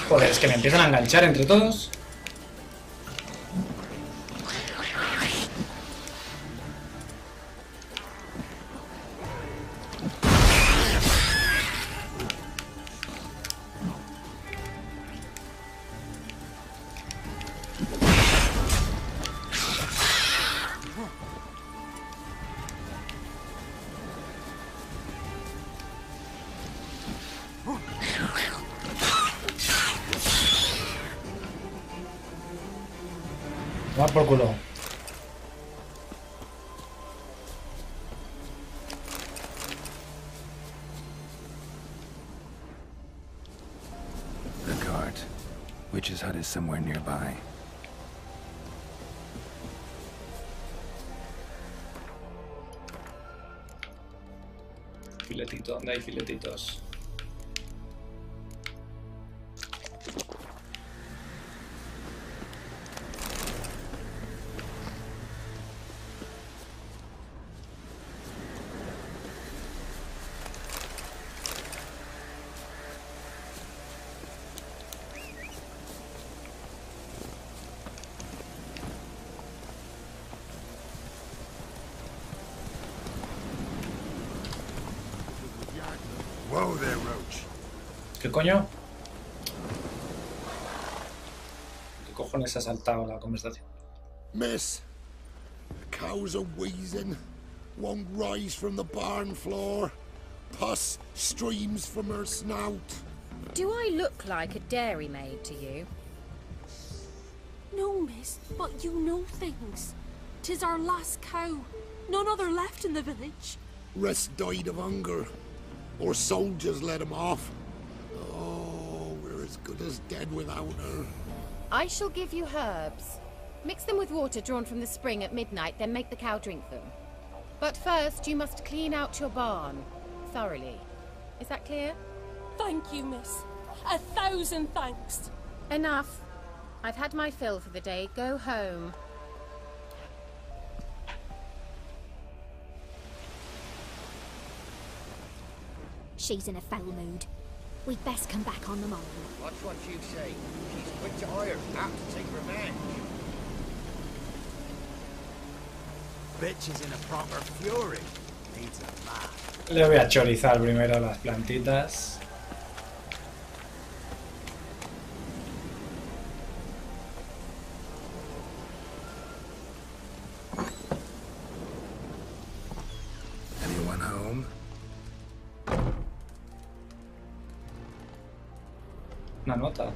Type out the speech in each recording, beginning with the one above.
Joder, es que me empiezan a enganchar entre todos. Va por culo. The cart. Witch's hut is somewhere nearby. Filetito, ¿dónde hay filetitos? Whoa there, Roach. ¿Qué coño? ¿Qué cojones ha saltado la conversación? Miss, the cows are wheezing, won't rise from the barn floor. Pus streams from her snout. Do I look like a dairymaid to you? No, miss, but you know things. 'Tis our last cow. None other left in the village. Rest died of hunger, or soldiers let him off. Oh, we're as good as dead without her. I shall give you herbs. Mix them with water drawn from the spring at midnight, then make the cow drink them. But first, you must clean out your barn thoroughly. Is that clear? Thank you, miss. 1,000 thanks. Enough. I've had my fill for the day. Go home. She's in a foul mood. We'd best come back on the morrow. Watch what you say. She's quick to ire, apt to take revenge. Bitch is in a proper fury. Needs a man. Le voy a chorizar primero las plantitas. Anyone home? Una nota.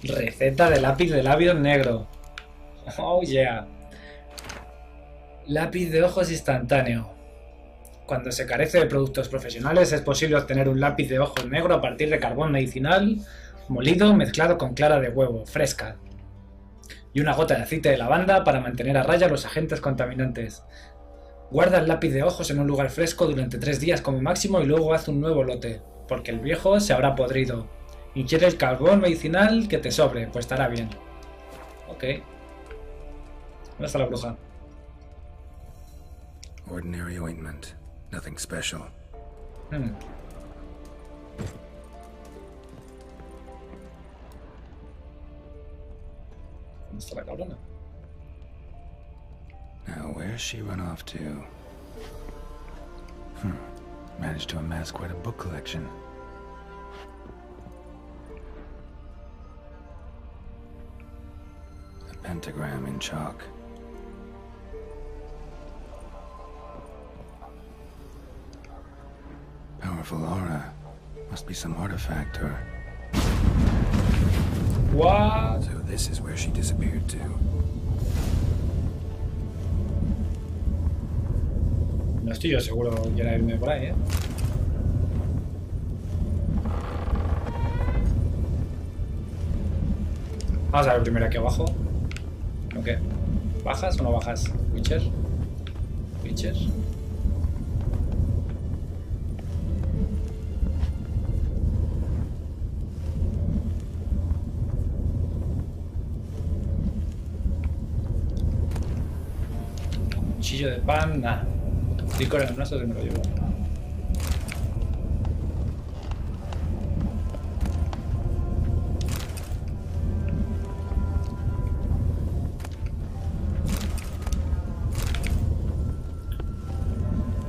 Receta de lápiz de labios negro. Oh yeah. Lápiz de ojos instantáneo. Cuando se carece de productos profesionales es posible obtener un lápiz de ojos negro a partir de carbón medicinal molido mezclado con clara de huevo fresca y una gota de aceite de lavanda para mantener a raya los agentes contaminantes. Guarda el lápiz de ojos en un lugar fresco durante 3 días como máximo y luego haz un nuevo lote, porque el viejo se habrá podrido. Ingiere el carbón medicinal que te sobre, pues estará bien. Ok. ¿Dónde está la bruja? Ordinary ointment. Nothing special. ¿Dónde está la cabrona? Now, where's she run off to? Managed to amass quite a book collection. A pentagram in chalk. Powerful aura. Must be some artifact or... What? So this is where she disappeared to. No estoy yo seguro que quiera irme por ahí, ¿eh? Vamos a ver primero aquí abajo. ¿Ok? ¿Bajas o no bajas? ¿Witcher? ¿Witcher? Cuchillo de pan, nada. Licor en el brazo, se me lo llevo.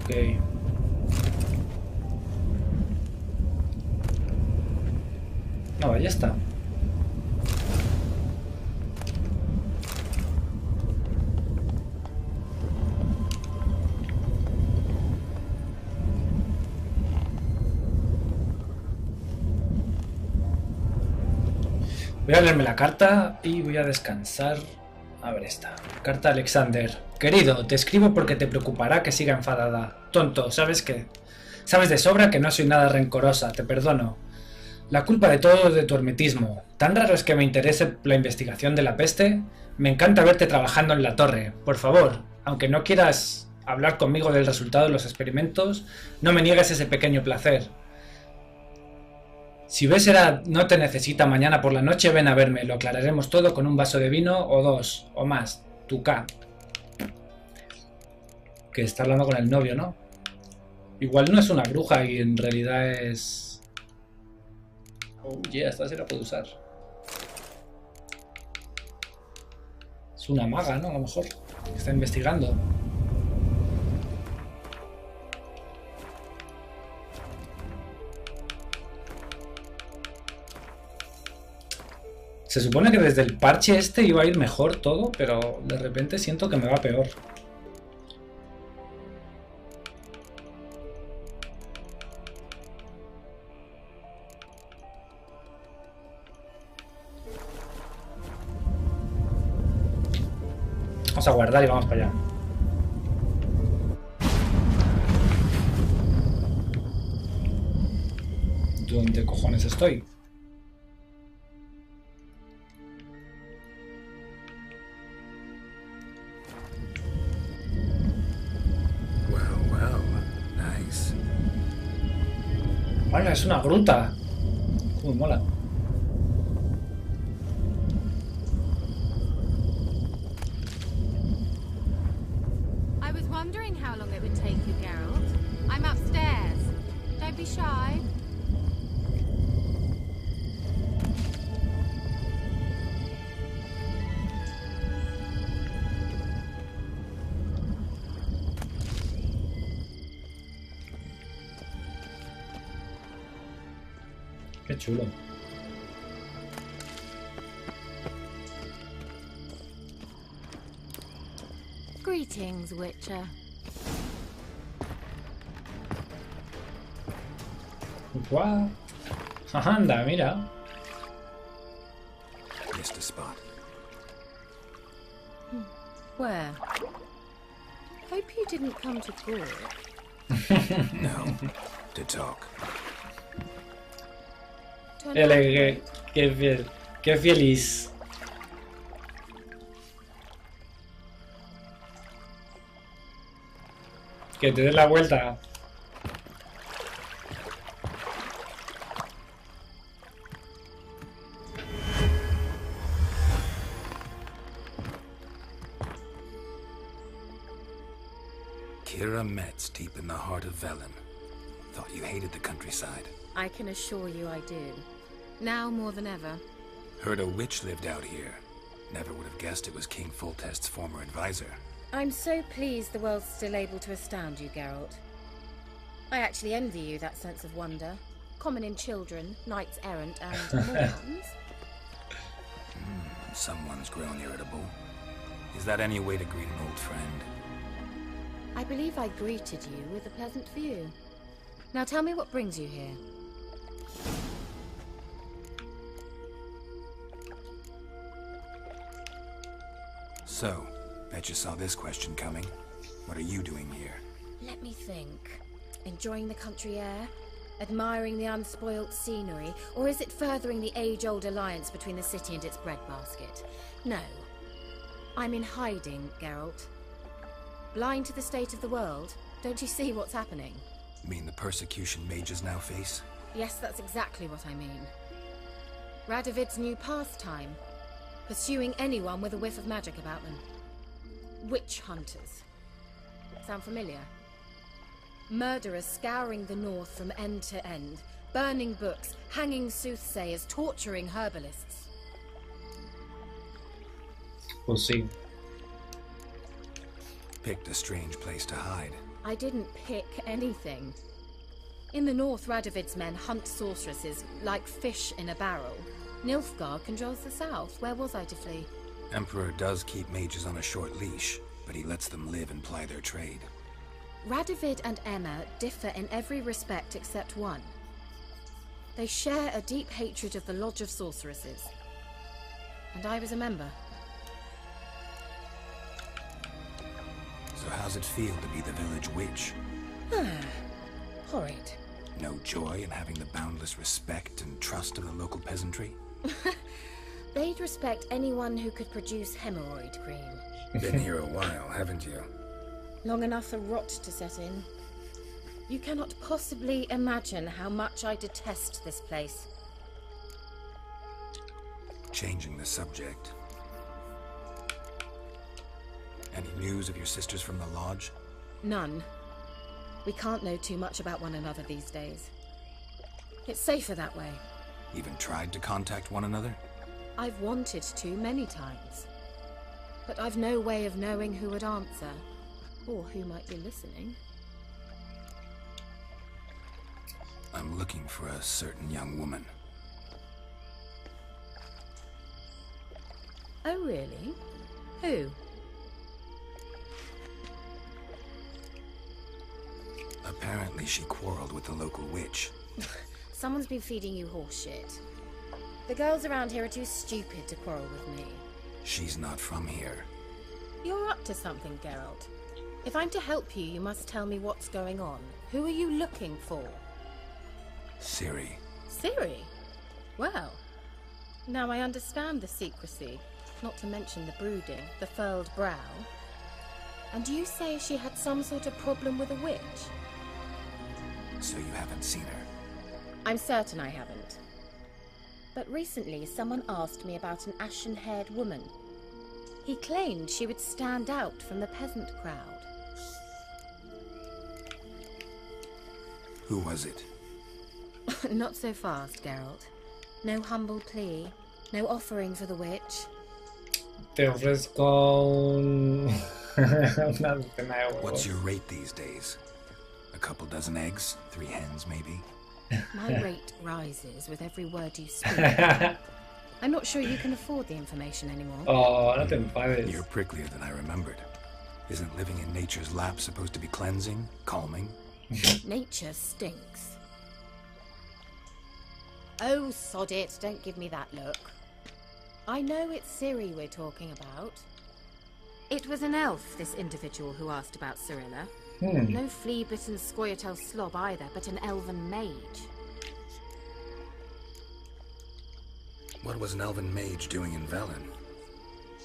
Ok. No, ya está. Voy a leerme la carta y voy a descansar. A ver esta. Carta a Alexander. Querido, te escribo porque te preocupará que siga enfadada. Tonto, ¿sabes qué? Sabes de sobra que no soy nada rencorosa, te perdono. La culpa de todo es de tu hermetismo. ¿Tan raro es que me interese la investigación de la peste? Me encanta verte trabajando en la torre. Por favor, aunque no quieras hablar conmigo del resultado de los experimentos, no me niegues ese pequeño placer. Si Bessera no te necesita mañana por la noche, ven a verme. Lo aclararemos todo con un vaso de vino o dos, o más. Tu K. Que está hablando con el novio, ¿no? Igual no es una bruja y en realidad es... Oh yeah, esta se la puedo usar. Es una maga, ¿no? A lo mejor. Está investigando. Se supone que desde el parche este iba a ir mejor todo, pero de repente siento que me va peor. Vamos a guardar y vamos para allá. ¿Dónde cojones estoy? ¡Hala! Es una gruta. Cómo mola. I was wondering how long it would take you, Geralt. I'm upstairs. Don't be shy. Qué chulo. Greetings, Witcher. ¡Guau! Anda, mira. Missed a spot. Where? Hope you didn't come to court. No. To talk. Qué feliz. Que te des la vuelta. Kira Metz, deep in the heart of Velen. Thought you hated the countryside. I can assure you I do. Now more than ever. Heard a witch lived out here. Never would have guessed it was King Foltest's former advisor. I'm so pleased the world's still able to astound you, Geralt. I actually envy you that sense of wonder. Common in children, knights errant, and morons. Someone's grown irritable. Is that any way to greet an old friend? I believe I greeted you with a pleasant view. Now tell me what brings you here. So, bet you saw this question coming. What are you doing here? Let me think. Enjoying the country air? Admiring the unspoilt scenery? Or is it furthering the age-old alliance between the city and its breadbasket? No. I'm in hiding, Geralt. Blind to the state of the world? Don't you see what's happening? Mean the persecution mages now face? Yes, that's exactly what I mean. Radovid's new pastime. Pursuing anyone with a whiff of magic about them. Witch hunters. Sound familiar? Murderers scouring the north from end to end, burning books, hanging soothsayers, torturing herbalists. Pues sí. Picked a strange place to hide. I didn't pick anything. In the north, Radovid's men hunt sorceresses like fish in a barrel. Nilfgaard controls the south. Where was I to flee? Emperor does keep mages on a short leash, but he lets them live and ply their trade. Radovid and Emma differ in every respect except one. They share a deep hatred of the Lodge of Sorceresses. And I was a member. So how's it feel to be the village witch? Horrid. No joy in having the boundless respect and trust of the local peasantry? They'd respect anyone who could produce hemorrhoid cream. Been here a while, haven't you? Long enough for rot to set in. You cannot possibly imagine how much I detest this place. Changing the subject. Any news of your sisters from the lodge? None. We can't know too much about one another these days. It's safer that way. Even tried to contact one another? I've wanted to many times. But I've no way of knowing who would answer, or who might be listening. I'm looking for a certain young woman. Oh, really? Who? Apparently she quarreled with the local witch. Someone's been feeding you horse shit. The girls around here are too stupid to quarrel with me. She's not from here. You're up to something, Geralt. If I'm to help you, you must tell me what's going on. Who are you looking for? Ciri. Ciri? Well, now I understand the secrecy, not to mention the brooding, the furled brow. And you say she had some sort of problem with a witch? So you haven't seen her? I'm certain I haven't. But recently someone asked me about an ashen-haired woman. He claimed she would stand out from the peasant crowd. Who was it? Not so fast, Geralt. No humble plea, no offering for the witch. Te ofrezco una cena de huevos. What's your rate these days? A couple dozen eggs? 3 hens, maybe? My rate rises with every word you speak. I'm not sure you can afford the information anymore. Oh, no te enfades. You're pricklier than I remembered. Isn't living in nature's lap supposed to be cleansing, calming? Nature stinks. Oh, sod it, don't give me that look. I know it's Ciri we're talking about. It was an elf, this individual who asked about Cirilla. No flea-bitten Scoia'tael slob either, but an elven mage. What was an elven mage doing in Velen?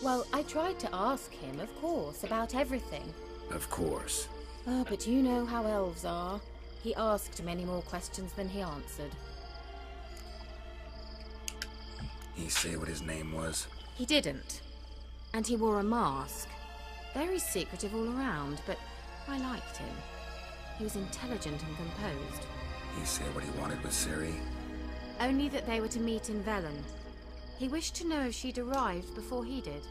Well, I tried to ask him, of course, about everything. Of course. Oh, but you know how elves are. He asked many more questions than he answered. He say what his name was? He didn't. And he wore a mask. Very secretive all around, but I liked him. He was intelligent and composed. He say what he wanted with Ciri? Only that they were to meet in Velen. He wished to know if she'd arrived before he did.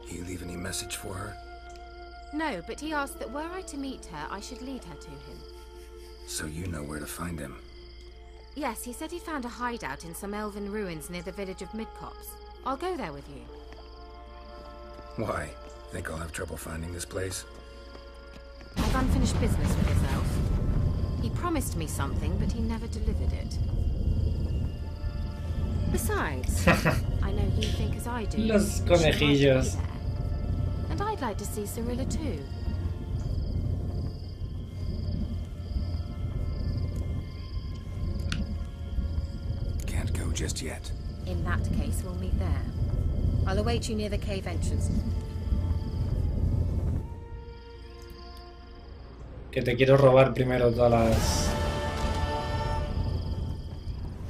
He leave any message for her? No, but he asked that were I to meet her, I should lead her to him. So you know where to find him? Yes, he said he found a hideout in some elven ruins near the village of Midcopse. I'll go there with you. Why? Think I'll have trouble finding this place? I've unfinished business with this elf. He promised me something, but he never delivered it. Besides, I know you think as I do. Los she might be conejillos. there. And I'd like to see Cirilla too. Can't go just yet. In that case, we'll meet there. I'll await you near the cave entrance. Que te quiero robar primero todas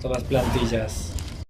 las plantillas.